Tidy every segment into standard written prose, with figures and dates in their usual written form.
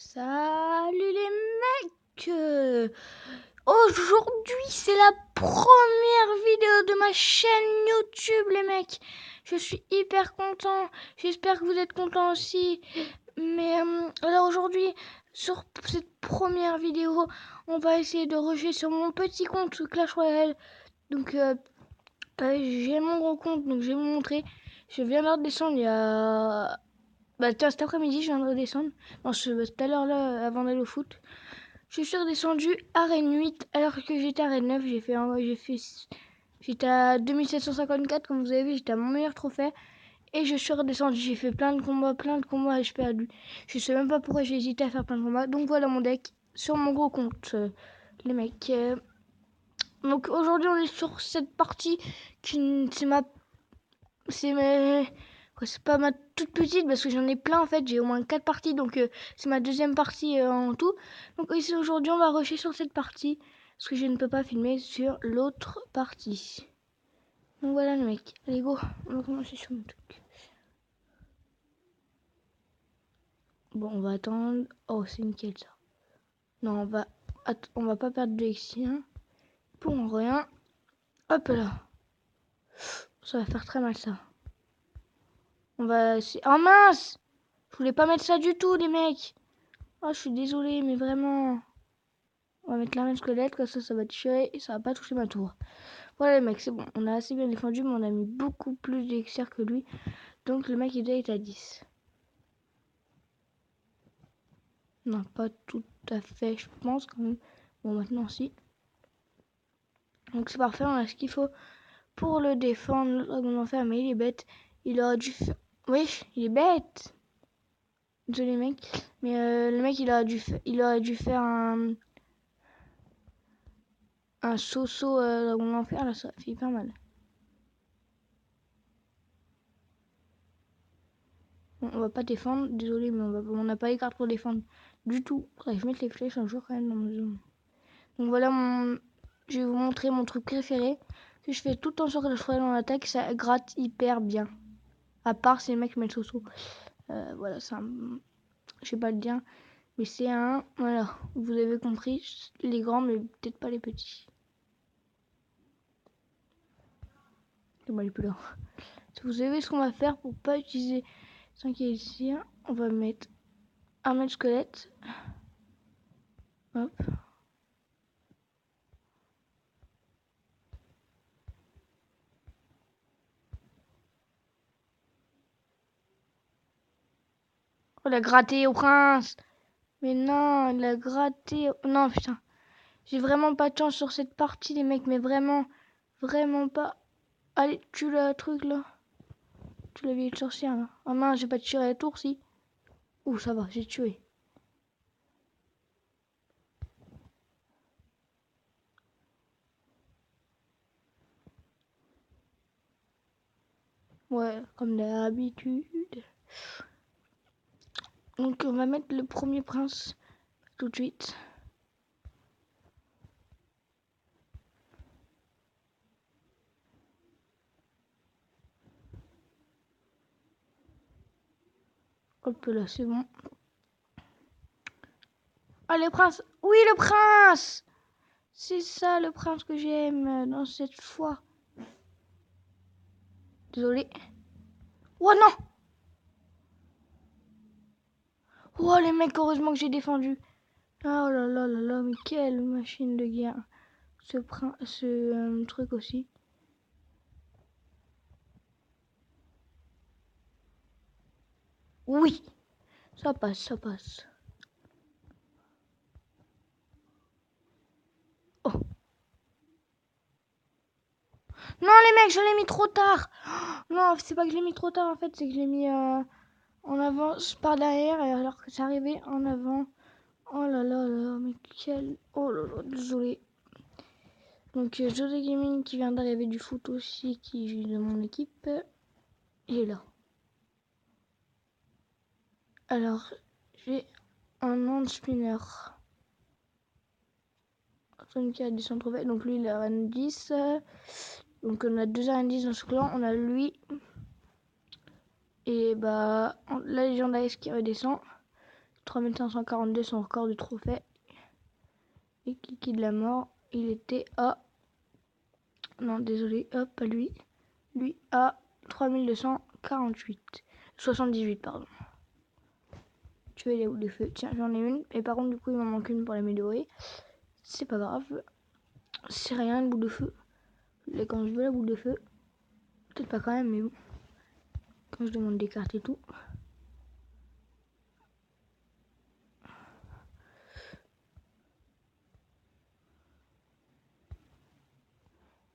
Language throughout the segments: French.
Salut les mecs. Aujourd'hui c'est la première vidéo de ma chaîne YouTube les mecs. Je suis hyper content, j'espère que vous êtes contents aussi. Mais alors aujourd'hui sur cette première vidéo on va essayer de rusher sur mon petit compte Clash Royale. Donc j'ai mon gros compte, donc je vais vous montrer. Je viens de redescendre il y a... tiens, cet après-midi, je viens de redescendre. Non, tout à l'heure, là, avant d'aller au foot. Je suis redescendu à Arène 8, alors que j'étais à Arène 9. J'étais à 2754, comme vous avez vu, j'étais à mon meilleur trophée. Et je suis redescendu, j'ai fait plein de combats et j'ai perdu. Je sais même pas pourquoi j'ai hésité à faire plein de combats. Donc voilà mon deck sur mon gros compte, les mecs. Donc aujourd'hui, on est sur cette partie qui, c'est pas ma toute petite parce que j'en ai plein en fait, j'ai au moins 4 parties donc c'est ma deuxième partie en tout. Donc ici aujourd'hui on va rusher sur cette partie parce que je ne peux pas filmer sur l'autre partie. Donc voilà le mec, allez go, on va commencer sur mon truc. Bon on va attendre, oh c'est nickel ça. Non on va pas perdre de Lexien pour rien. Hop là, ça va faire très mal ça. On va... Oh mince, je voulais pas mettre ça du tout les mecs. Oh je suis désolé mais vraiment... On va mettre la reine squelette, comme ça va tirer et ça va pas toucher ma tour. Voilà les mecs, c'est bon. On a assez bien défendu, mais on a mis beaucoup plus d'élixir que lui. Donc le mec il doit être à 10. Non, pas tout à fait, je pense quand même. Bon, maintenant si. Donc c'est parfait, on a ce qu'il faut pour le défendre. Le dragon d'enfer, mais il est bête. Il aurait dû faire... Oui, il est bête. Désolé mec. Mais le mec il aurait dû faire un saut dragon d'enfer, là ça fait hyper mal. Bon, on va pas défendre, désolé, mais on n'a pas les cartes pour défendre du tout. Faudrait que je mette les flèches un jour quand même dans ma zone. Donc voilà, je vais vous montrer mon truc préféré. Que je fais tout le temps sur Clash Royale en attaque, ça gratte hyper bien. À part si les mecs mettent Soso. Voilà, c'est un... Je sais pas le dire. Mais c'est un... Voilà, vous avez compris. Les grands, mais peut-être pas les petits. C'est bon, il est plus là. Vous savez ce qu'on va faire pour pas utiliser 5 ici. On va mettre un mètre squelette. Hop. Oh, il a gratté au prince. Mais non, il a gratté. Non, putain. J'ai vraiment pas de chance sur cette partie, les mecs. Mais vraiment, vraiment pas. Allez, tue le truc, là. Tu la vieille sorcière, là. Ah mince, j'ai pas tiré la tour, si. Ouh, ça va, j'ai tué. Ouais, comme d'habitude. Donc, on va mettre le premier prince tout de suite. Hop là, c'est bon. Allez, le prince. Oui, le prince. C'est ça, le prince que j'aime dans cette fois. Désolé. Oh non. Oh, les mecs, heureusement que j'ai défendu. Oh là là là là, mais quelle machine de guerre. Ce truc aussi. Oui, ça passe, ça passe. Oh. Non, les mecs, je l'ai mis trop tard. Non, c'est pas que je l'ai mis trop tard, en fait, c'est que je l'ai mis en avance par derrière, alors que c'est arrivé en avant. Oh là là là, mais quel... Oh là là, désolé. Donc, José Gaming qui vient d'arriver du foot aussi, qui est de mon équipe, il est là. Alors, j'ai un hand spinner. Qui a 200 trophées, donc lui il a un 10. Donc on a deux arènes 10 dans ce clan, on a lui. Et bah, la légende AS qui redescend. 3542, son record de trophée. Et Kiki de la mort, il était à... Non, désolé, hop, pas lui. Lui à 3248. 78, pardon. Tuer les boules de feu. Tiens, j'en ai une. Et par contre, du coup, il m'en manque une pour l'améliorer. C'est pas grave. C'est rien, une boule de feu. Là, quand je veux la boule de feu, peut-être pas quand même, mais bon. Quand je demande des cartes et tout.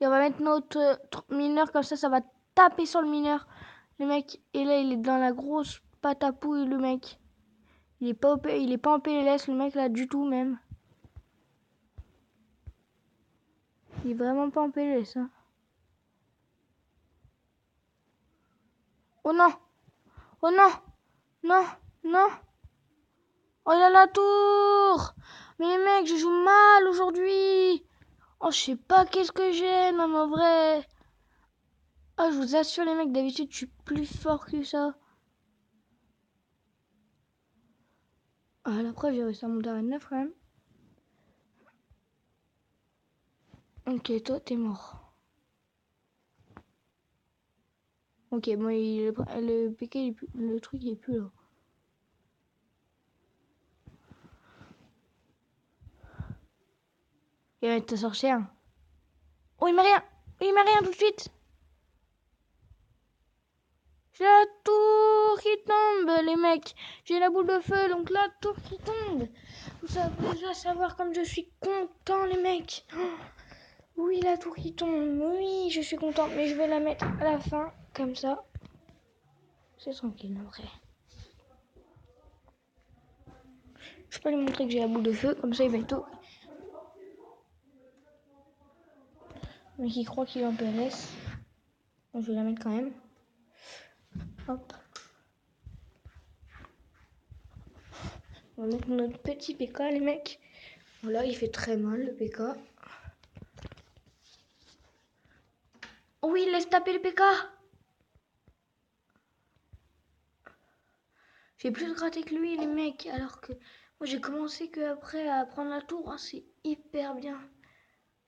Et on va mettre notre mineur, comme ça va taper sur le mineur. Le mec, et là, il est dans la grosse pâte à pouille, le mec. Il est pas en PLS, le mec, là, du tout, même. Il est vraiment pas en PLS, hein. Oh non! Oh non! Non! Non! Oh, il a la tour! Mais les mecs, je joue mal aujourd'hui! Oh, je sais pas qu'est-ce que j'ai, non, mais en vrai. Ah, je vous assure, les mecs, d'habitude, je suis plus fort que ça. Ah, la preuve, j'ai réussi à monter à 9 quand même. Ok, toi, t'es mort. Ok, moi, le PK, le truc, il est plus là. Il va être sorcière. Oh, il met rien! Il met rien tout de suite! J'ai la tour qui tombe, les mecs. J'ai la boule de feu, donc la tour qui tombe. Vous savez déjà savoir comme je suis content, les mecs. Oh, oui, la tour qui tombe. Oui, je suis contente, mais je vais la mettre à la fin, comme ça. C'est tranquille, après. Je peux lui montrer que j'ai la boule de feu, comme ça il va être tout. Mais qui croit qu'il est en PLS. Donc, je vais la mettre quand même. Hop. On va mettre notre petit PK, les mecs. Voilà, il fait très mal, le PK. Oui, laisse taper le PK. J'ai plus gratté que lui, les mecs. Alors que moi, j'ai commencé que après à prendre la tour. Hein, c'est hyper bien.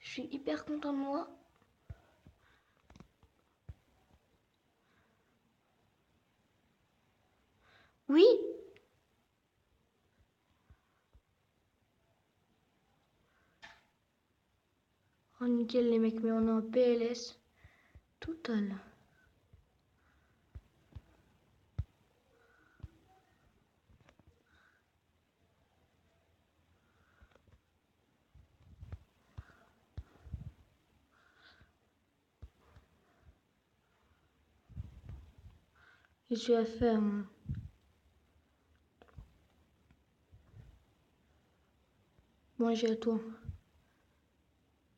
Je suis hyper content de moi. Oui. Oh, nickel, les mecs. Mais on est en PLS total. Qu'est-ce que tu vas faire, hein? Bon, j'ai à toi.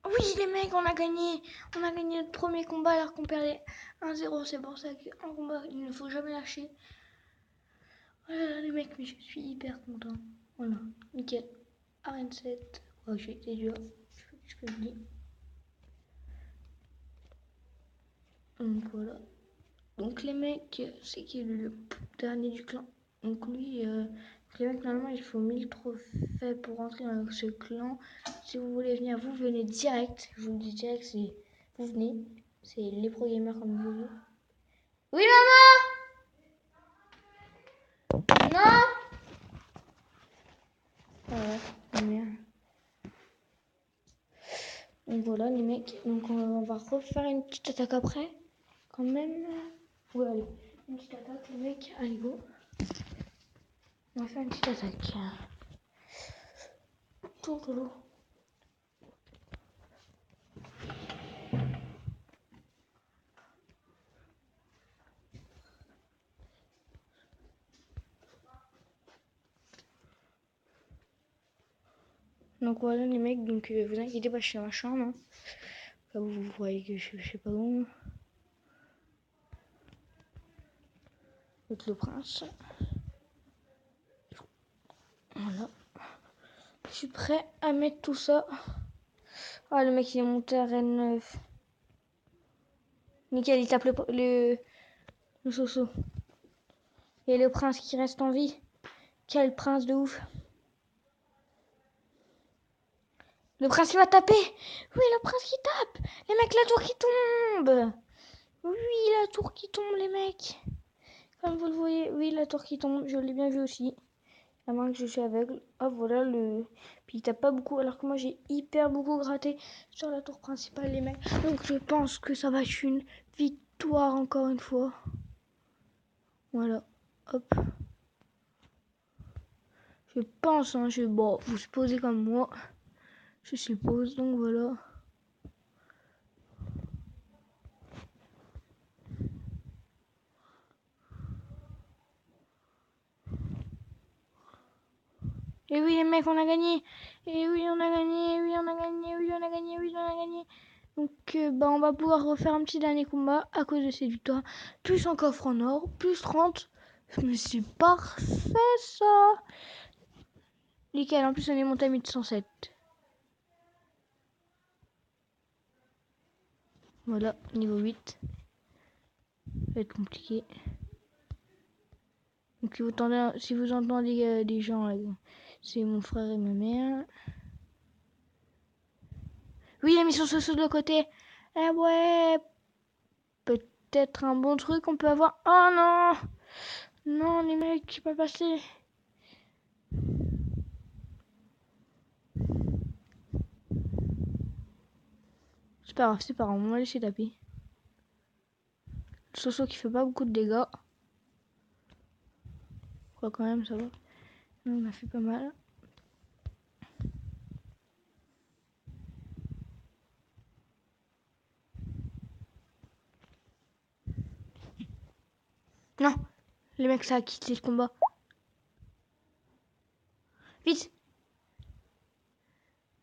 Oui, les mecs, on a gagné. On a gagné notre premier combat alors qu'on perdait 1-0. C'est pour ça qu'en combat, il ne faut jamais lâcher. Voilà, les mecs, mais je suis hyper content. Voilà, nickel. Arène 7. Oh, j'ai été dur. Je fais ce que je dis. Donc voilà. Donc les mecs, c'est qui est le dernier du clan. Donc lui, les mecs, normalement, il faut 1000 trophées pour rentrer dans ce clan. Si vous voulez venir, vous venez direct. Je vous le dis direct, c'est vous venez. C'est les pro gamers comme vous. Oui, maman. Non. Ouais, merde. Donc voilà les mecs. Donc on va refaire une petite attaque après. Quand même. Ouais, allez. Une petite attaque les mecs. Allez go. On va faire une petite attaque. Tout. Donc voilà les mecs, donc vous inquiétez pas, je suis dans ma chambre. Hein. Là vous voyez que je sais pas où. Le prince. Voilà. Je suis prêt à mettre tout ça. Ah le mec il est monté à Rennes 9. Nickel, il tape le soso. Et le prince qui reste en vie. Quel prince de ouf. Le prince il va taper. Oui, le prince qui tape. Les mecs, la tour qui tombe. Oui, la tour qui tombe, les mecs. Comme vous le voyez, oui, la tour qui tombe. Je l'ai bien vu aussi. À moins que je suis aveugle. Hop, voilà le... Puis il tape pas beaucoup, alors que moi j'ai hyper beaucoup gratté sur la tour principale, les mecs. Donc je pense que ça va être une victoire encore une fois. Voilà. Hop. Je pense, hein, bon, vous supposez comme moi. Je suppose, donc voilà. Et oui les mecs, on a gagné. Et oui on a gagné, oui on a gagné, oui on a gagné, oui on a gagné. Donc bah on va pouvoir refaire un petit dernier combat à cause de cette victoire. Plus un coffre en or, plus 30. Mais c'est parfait ça. Nickel, en plus on est monté à 1107. Voilà, niveau 8. Ça va être compliqué. Donc si vous entendez des gens, c'est mon frère et ma mère. Oui, la mission sociale de côté. Eh ouais, peut-être un bon truc on peut avoir. Oh non. Non, les mecs, j'ai pas passé. C'est pas grave, c'est pas grave, on va laisser taper. Le Soso qui fait pas beaucoup de dégâts. Quoi quand même, ça va. On a fait pas mal. Non, les mecs, ça a quitté le combat. Vite.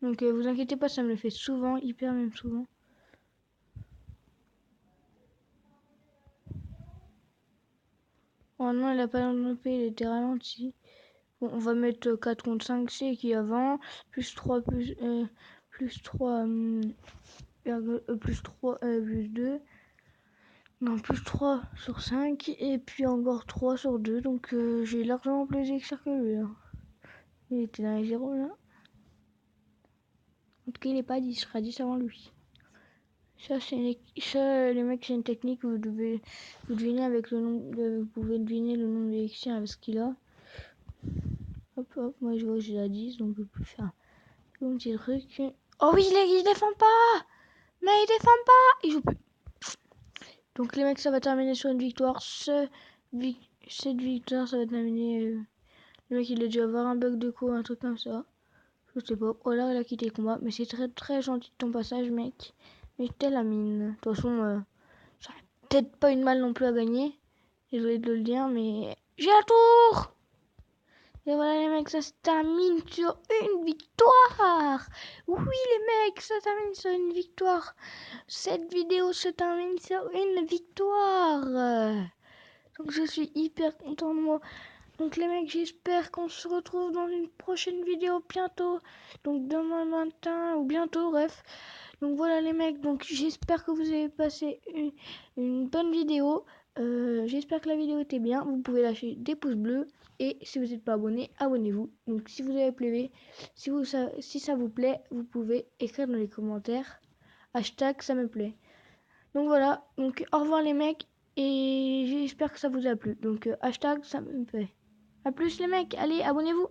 Donc vous inquiétez pas, ça me le fait souvent, hyper même souvent. Oh non, il a pas enveloppé, il était ralenti. Bon, on va mettre 4 contre 5, c'est qui avant. Plus 3, plus 3, plus 3, plus 2. Non, plus 3 sur 5. Et puis encore 3 sur 2. Donc j'ai largement plus d'exercice que lui. Hein. Il était dans les 0 là. En tout cas, il n'est pas 10, je serai 10 avant lui. Ça, les mecs, c'est une technique où vous devinez avec le nom, vous pouvez deviner le nombre d'élixirs avec ce qu'il a. Hop, hop, moi je vois que j'ai la 10, donc je peux faire un petit truc. Oh oui, il défend pas. Mais il défend pas. Il joue plus. Donc les mecs, ça va terminer sur une victoire. Cette victoire, ça va terminer... le mec, il a dû avoir un bug de coup, un truc comme ça. Je sais pas. Oh là, il a quitté le combat. Mais c'est très très gentil de ton passage, mec. Mais t'es la mine. De toute façon, j'aurais peut-être pas une malle non plus à gagner. Désolé de le dire, mais... J'ai la tour. Et voilà les mecs, ça se termine sur une victoire. Oui les mecs, ça se termine sur une victoire. Cette vidéo se termine sur une victoire. Donc je suis hyper content de moi. Donc les mecs, j'espère qu'on se retrouve dans une prochaine vidéo bientôt. Donc demain matin ou bientôt, bref. Donc voilà les mecs, donc j'espère que vous avez passé une bonne vidéo. J'espère que la vidéo était bien. Vous pouvez lâcher des pouces bleus. Et si vous n'êtes pas abonné, abonnez-vous. Donc si vous avez plu, si ça vous plaît, vous pouvez écrire dans les commentaires hashtag ça me plaît. Donc voilà, donc au revoir les mecs. Et j'espère que ça vous a plu. Donc hashtag ça me plaît. A plus les mecs, allez abonnez-vous.